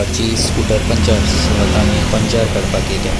भावाची scooter puncture, सो आतां आमी पंचर करपाक येयल्या.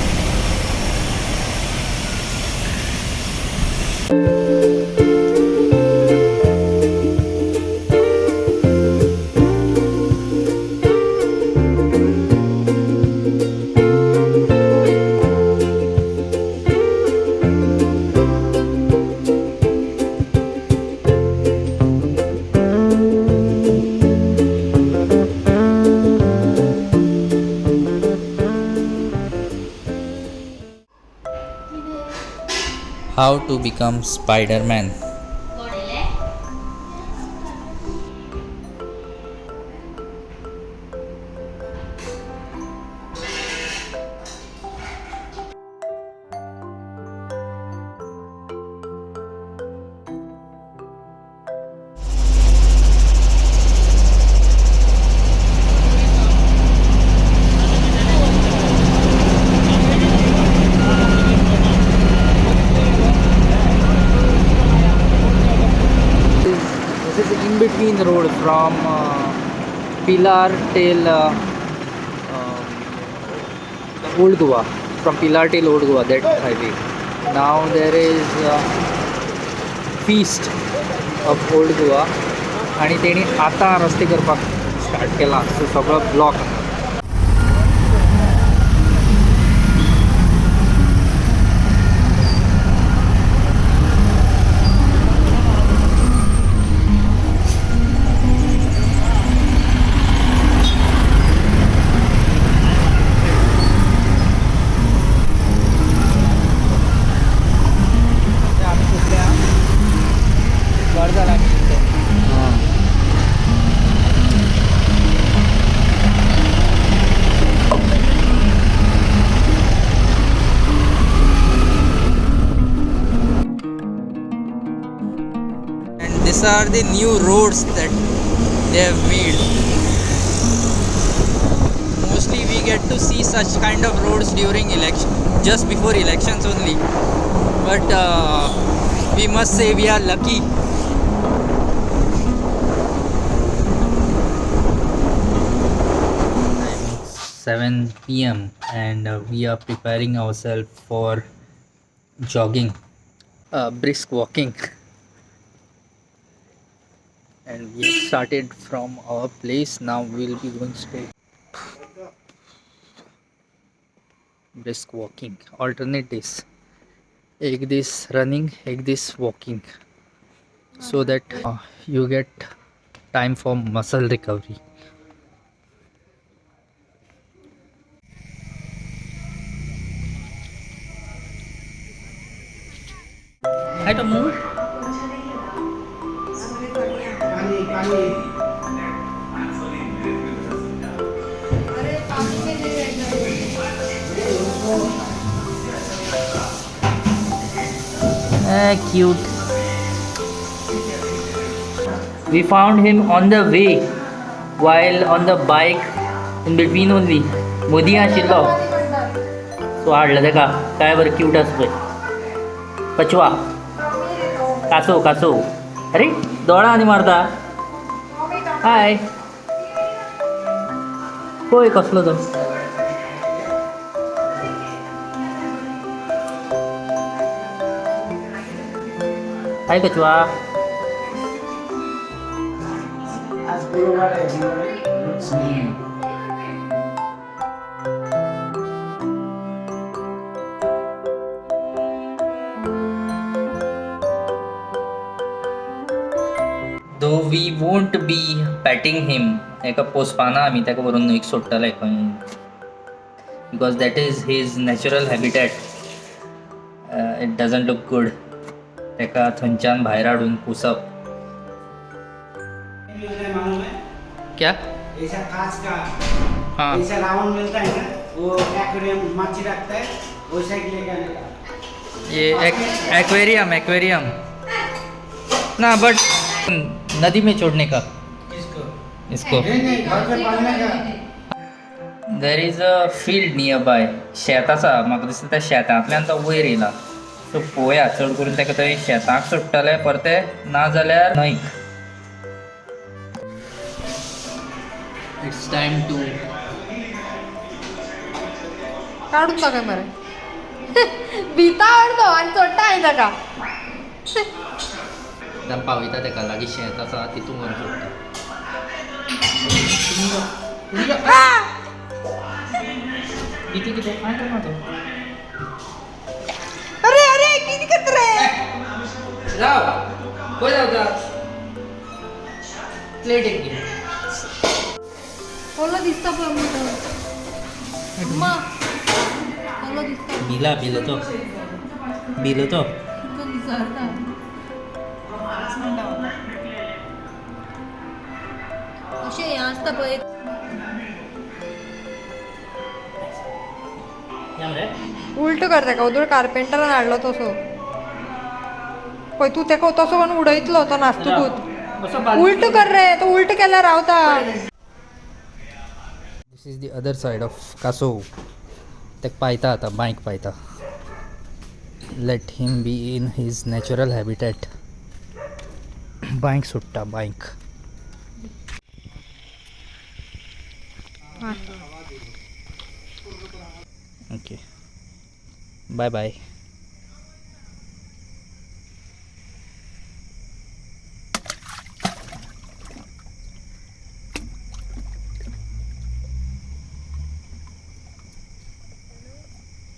How to become Spider-Man. This is in between road from Pilar till Old Goa. From Pilar till Old Goa, that highway. Now there is feast of Old Goa आणि तेणी आता रस्ते करपाक start केला, सो सगळो block. These are the new roads that they have made. Mostly we get to see such kind of roads during election, just before elections only. But we must say we are lucky. 7 p.m. and we are preparing ourselves for jogging, brisk walking. And we started from our place. Now we will be going straight. Brisk walking, alternate days. Ek this running, ek this walking, so that you get time for muscle recovery. Hi Tamu. Cute. We found him on the way while on the bike in between only. Modi आशिल्लो सो हाडला तेका. काय बरं cute आसपय. कचवा कासो कासो. अरे दोळा आनी मारता. हाय होय कसलो तो. हाय कचवा. Though we won't be petting him, एका पोसपाना आमी तेका व्हरून न्हंयक सोडटले खंय, because that is his natural habitat. It doesn't look good तेका थंयच्यान भायर हाडून पुसप. क्या ऐसा कांच का हाँ ऐसा राउंड मिलता है ना, वो एक्वेरियम मच्छी रखता है, वैसा ही लेके आने का. ये एक्वेरियम एक्वेरियम ना, बट नदी में छोड़ने का इसको. नहीं, घर पे पालने का. There is a field nearby. शेत आसा, म्हाका दिसता त्या शेतांतल्यान तो वयर येयला. सो पळोवया चड करून तेका थंय शेतांक सोडटले परते, ना जाल्यार न्हंयक. इट्स टायम टू काढून टाकाय मरे भिता आवडतो आणि चोट्टा आहे का पावयता तेका लागीं शेत आसा तितून व्हरून सोडटा किती किती काय करना तो अरे अरे किती करत रे राव खंय रावता प्लेट एक घे ओला दिसता पण मोठं अम्मा ओला दिसता बिला तो तो दिसता अशे हे असता पळय या मरे उलट करता का उदळ कार्पेंटरान हाडलो तसो पळय तू तेका तसो पण उडयतलो तो नास्तूकूत उलट कर रे तो उलट केल्यार रावता this is the other side of कासो तेका पायता आतां बांयक पायता let him be in his natural habitat बांयक सुट्टा बांयक ओके बाय बाय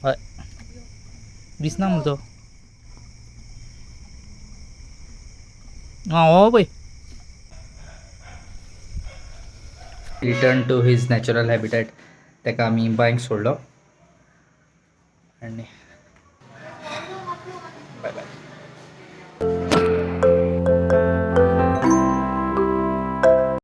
हय दिसना मरे तो हो पळय return to his natural habitat तेका आमी बांयक सोडलो आनी बाय बाय